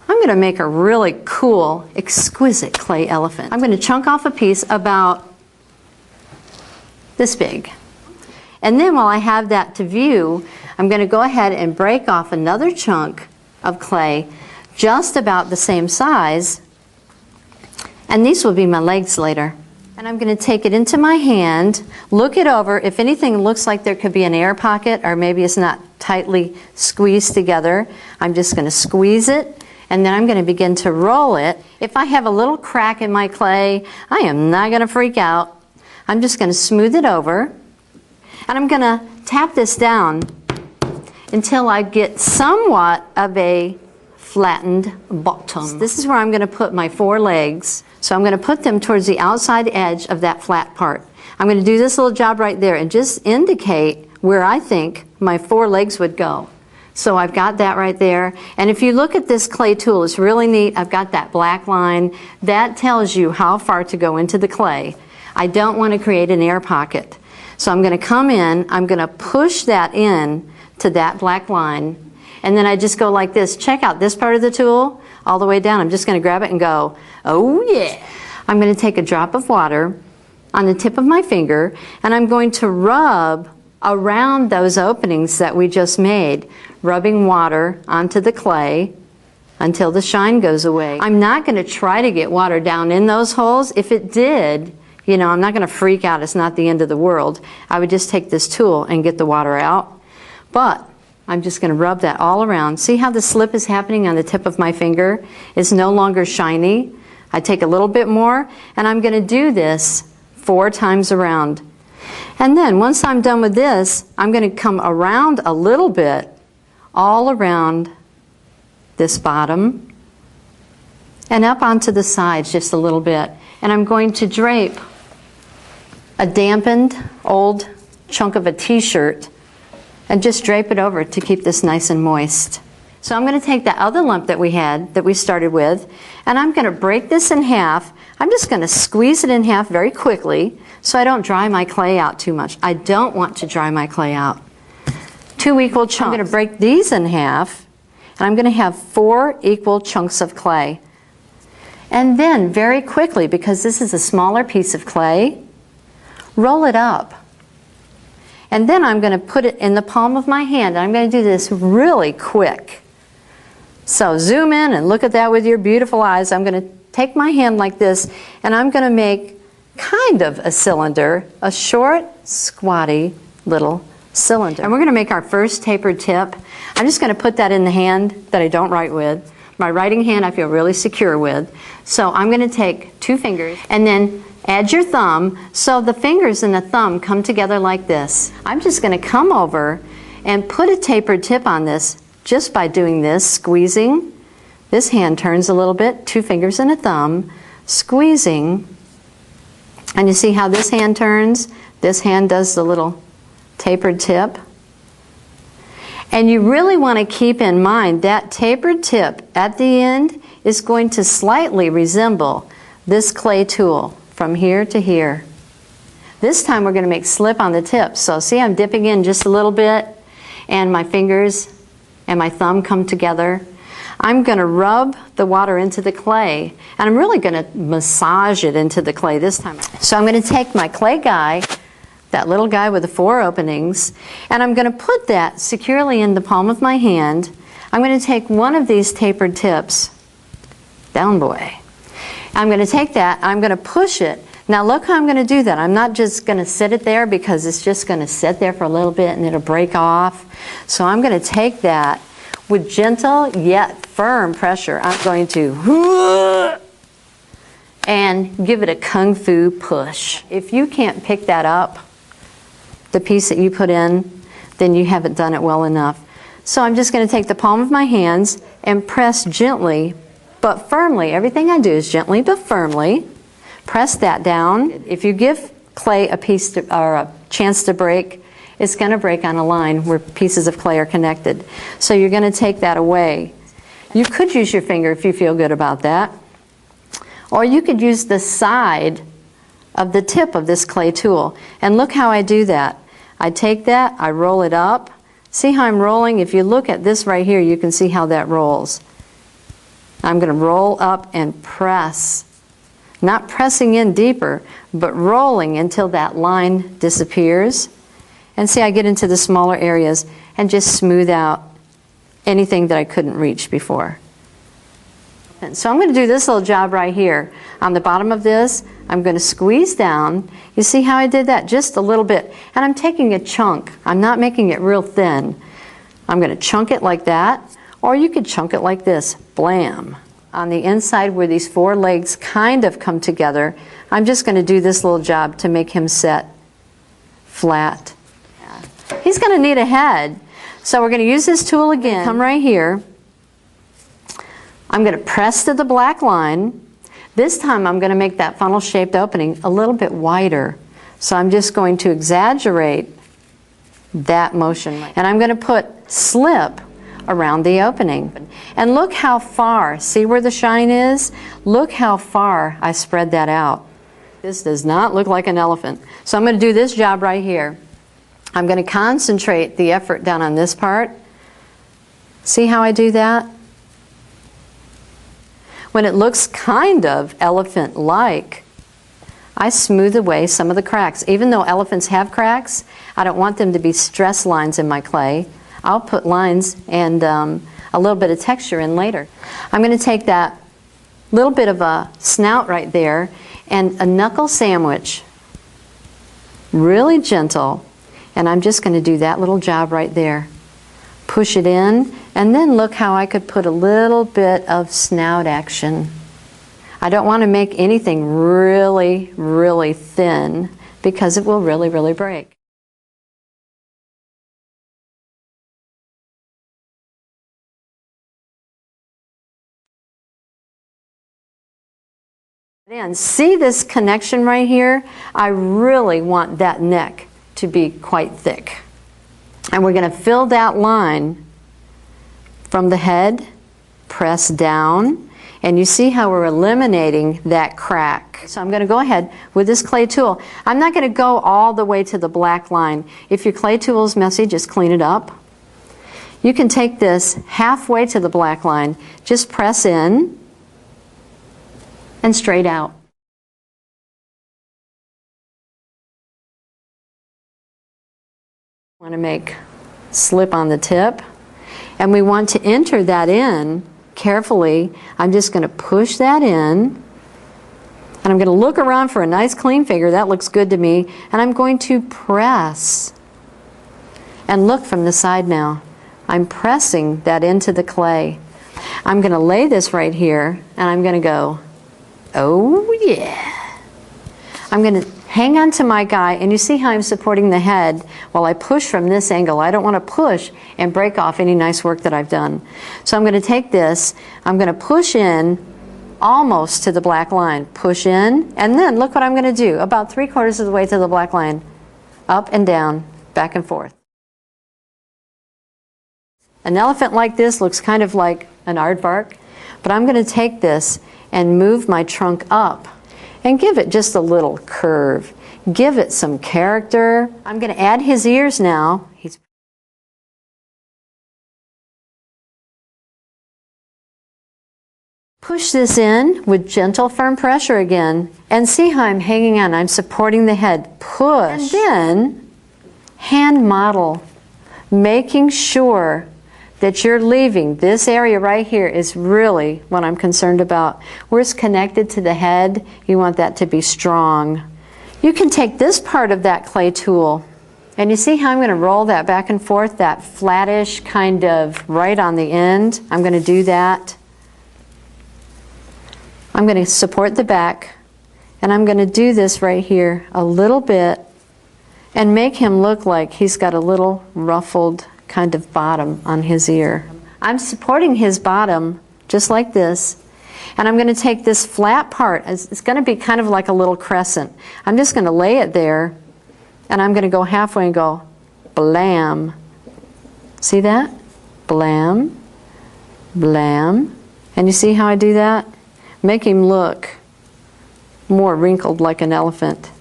I'm going to make a really cool, exquisite clay elephant. I'm going to chunk off a piece about this big. And then while I have that to view, I'm going to go ahead and break off another chunk of clay just about the same size. And these will be my legs later. And I'm going to take it into my hand, look it over. If anything looks like there could be an air pocket or maybe it's not tightly squeezed together, I'm just going to squeeze it. And then I'm going to begin to roll it. If I have a little crack in my clay, I am not going to freak out. I'm just going to smooth it over. And I'm going to tap this down until I get somewhat of a flattened bottom. This is where I'm going to put my 4 legs. So I'm going to put them towards the outside edge of that flat part. I'm going to do this little job right there and just indicate where I think my 4 legs would go. So I've got that right there. And if you look at this clay tool, it's really neat. I've got that black line. That tells you how far to go into the clay. I don't want to create an air pocket. So I'm going to come in, I'm going to push that in to that black line, and then I just go like this. Check out this part of the tool all the way down. I'm just going to grab it and go, oh yeah. I'm going to take a drop of water on the tip of my finger, and I'm going to rub around those openings that we just made, rubbing water onto the clay until the shine goes away. I'm not going to try to get water down in those holes. If it did, you know, I'm not going to freak out. It's not the end of the world. I would just take this tool and get the water out. But I'm just going to rub that all around. See how the slip is happening on the tip of my finger? It's no longer shiny. I take a little bit more, and I'm going to do this 4 times around. And then once I'm done with this, I'm going to come around a little bit, all around this bottom, and up onto the sides just a little bit. And I'm going to drape a dampened old chunk of a t-shirt and just drape it over to keep this nice and moist. So I'm going to take that other lump that we had, that we started with, and I'm going to break this in half. I'm just going to squeeze it in half very quickly so I don't dry my clay out too much. I don't want to dry my clay out. 2 equal chunks. I'm going to break these in half, and I'm going to have 4 equal chunks of clay. And then very quickly, because this is a smaller piece of clay, roll it up. And then I'm going to put it in the palm of my hand. I'm going to do this really quick. So zoom in and look at that with your beautiful eyes. I'm going to take my hand like this, and I'm going to make kind of a cylinder, a short, squatty little cylinder. And we're going to make our first tapered tip. I'm just going to put that in the hand that I don't write with. My writing hand I feel really secure with. So I'm going to take 2 fingers and then add your thumb so the fingers and the thumb come together like this. I'm just going to come over and put a tapered tip on this just by doing this, squeezing. This hand turns a little bit, 2 fingers and a thumb, squeezing. And you see how this hand turns? This hand does the little tapered tip. And you really want to keep in mind that tapered tip at the end is going to slightly resemble this clay tool from here to here. This time we're going to make slip on the tip. So see, I'm dipping in just a little bit, and my fingers and my thumb come together. I'm going to rub the water into the clay, and I'm really going to massage it into the clay this time. So I'm going to take my clay guy, that little guy with the 4 openings, and I'm going to put that securely in the palm of my hand. I'm going to take one of these tapered tips, down boy. I'm going to take that, I'm going to push it. Now look how I'm going to do that. I'm not just going to sit it there because it's just going to sit there for a little bit and it'll break off. So I'm going to take that with gentle yet firm pressure. I'm going to and give it a kung fu push. If you can't pick that up, the piece that you put in, then you haven't done it well enough. So I'm just going to take the palm of my hands and press gently but firmly. Everything I do is gently but firmly. Press that down. If you give clay a piece to, or a chance to break, it's going to break on a line where pieces of clay are connected. So you're going to take that away. You could use your finger if you feel good about that. Or you could use the side of the tip of this clay tool. And look how I do that. I take that, I roll it up. See how I'm rolling? If you look at this right here, you can see how that rolls. I'm going to roll up and press. Not pressing in deeper, but rolling until that line disappears. And see, I get into the smaller areas and just smooth out anything that I couldn't reach before. And so I'm going to do this little job right here. On the bottom of this, I'm going to squeeze down. You see how I did that? Just a little bit. And I'm taking a chunk. I'm not making it real thin. I'm going to chunk it like that, or you could chunk it like this. Blam. On the inside where these four legs kind of come together, I'm just going to do this little job to make him set flat. He's going to need a head. So we're going to use this tool again. Come right here. I'm going to press to the black line. This time I'm going to make that funnel-shaped opening a little bit wider. So I'm just going to exaggerate that motion. And I'm going to put slip around the opening. And look how far, see where the shine is? Look how far I spread that out. This does not look like an elephant. So I'm going to do this job right here. I'm going to concentrate the effort down on this part. See how I do that? When it looks kind of elephant-like, I smooth away some of the cracks. Even though elephants have cracks, I don't want them to be stress lines in my clay. I'll put lines and a little bit of texture in later. I'm going to take that little bit of a snout right there and a knuckle sandwich, really gentle, and I'm just going to do that little job right there. Push it in, and then look how I could put a little bit of snout action. I don't want to make anything really, really thin because it will really, really break. And see this connection right here? I really want that neck to be quite thick. And we're going to fill that line from the head, press down, and you see how we're eliminating that crack. So I'm going to go ahead with this clay tool. I'm not going to go all the way to the black line. If your clay tool is messy, just clean it up. You can take this halfway to the black line, just press in, and straight out. Want to make slip on the tip, and we want to enter that in carefully. I'm just going to push that in, and I'm going to look around for a nice clean figure. That looks good to me, and I'm going to press. And look from the side now. I'm pressing that into the clay. I'm going to lay this right here, and I'm going to go, oh yeah. I'm going to hang on to my guy, and you see how I'm supporting the head while I push from this angle. I don't want to push and break off any nice work that I've done. So I'm going to take this, I'm going to push in almost to the black line. Push in, and then look what I'm going to do. About 3/4 of the way to the black line. Up and down, back and forth. An elephant like this looks kind of like an aardvark, but I'm going to take this and move my trunk up and give it just a little curve. Give it some character. I'm going to add his ears now. Push this in with gentle, firm pressure again, and see how I'm hanging on. I'm supporting the head. Push. And then hand model, making sure that you're leaving this area right here is really what I'm concerned about. Where it's connected to the head, you want that to be strong. You can take this part of that clay tool, and you see how I'm going to roll that back and forth, that flattish kind of right on the end. I'm going to do that. I'm going to support the back, and I'm going to do this right here a little bit and make him look like he's got a little ruffled kind of bottom on his ear. I'm supporting his bottom just like this, and I'm going to take this flat part. It's going to be kind of like a little crescent. I'm just going to lay it there, and I'm going to go halfway and go blam. See that? Blam, blam. And you see how I do that? Make him look more wrinkled like an elephant.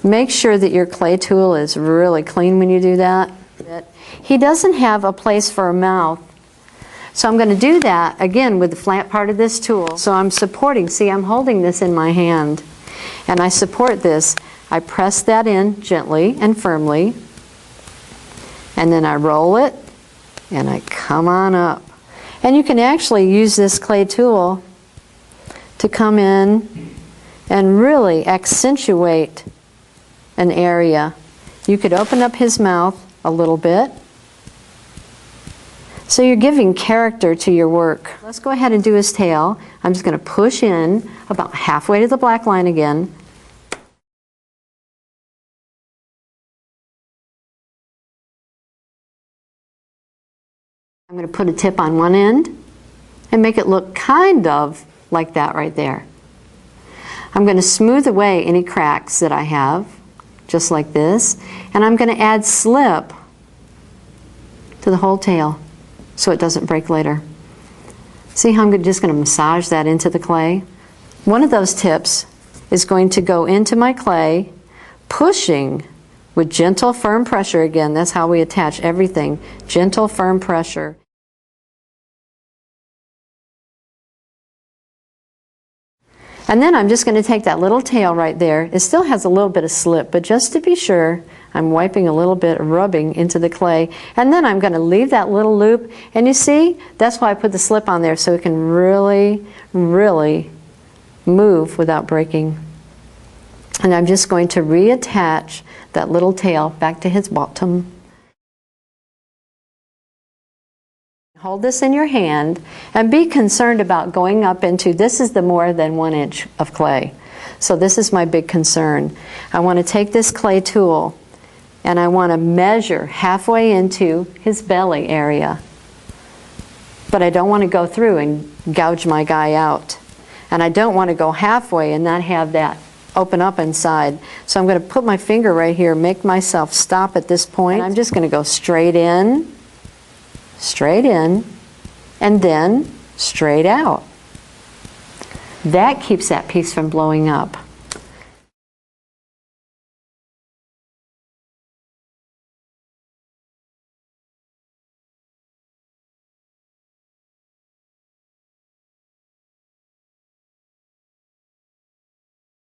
Make sure that your clay tool is really clean when you do that. He doesn't have a place for a mouth, So I'm going to do that again with the flat part of this tool. So I'm supporting, see, I'm holding this in my hand, and I support this. I press that in gently and firmly, and then I roll it, and I come on up. And you can actually use this clay tool to come in and really accentuate an area. You could open up his mouth a little bit. So you're giving character to your work. Let's go ahead and do his tail. I'm just going to push in about halfway to the black line again. I'm going to put a tip on one end and make it look kind of like that right there. I'm going to smooth away any cracks that I have, just like this, and I'm going to add slip to the whole tail so it doesn't break later. See how I'm just going to massage that into the clay? One of those tips is going to go into my clay, pushing with gentle, firm pressure again. That's how we attach everything. Gentle, firm pressure. And then I'm just going to take that little tail right there. It still has a little bit of slip, but just to be sure, I'm wiping a little bit of rubbing into the clay. And then I'm going to leave that little loop. And you see, that's why I put the slip on there, so it can really, really move without breaking. And I'm just going to reattach that little tail back to his bottom. Hold this in your hand and be concerned about going up into, this is the more than 1 inch of clay. So this is my big concern. I want to take this clay tool and I want to measure halfway into his belly area. But I don't want to go through and gouge my guy out. And I don't want to go halfway and not have that open up inside. So I'm going to put my finger right here, make myself stop at this point. And I'm just going to go straight in, and then straight out. That keeps that piece from blowing up.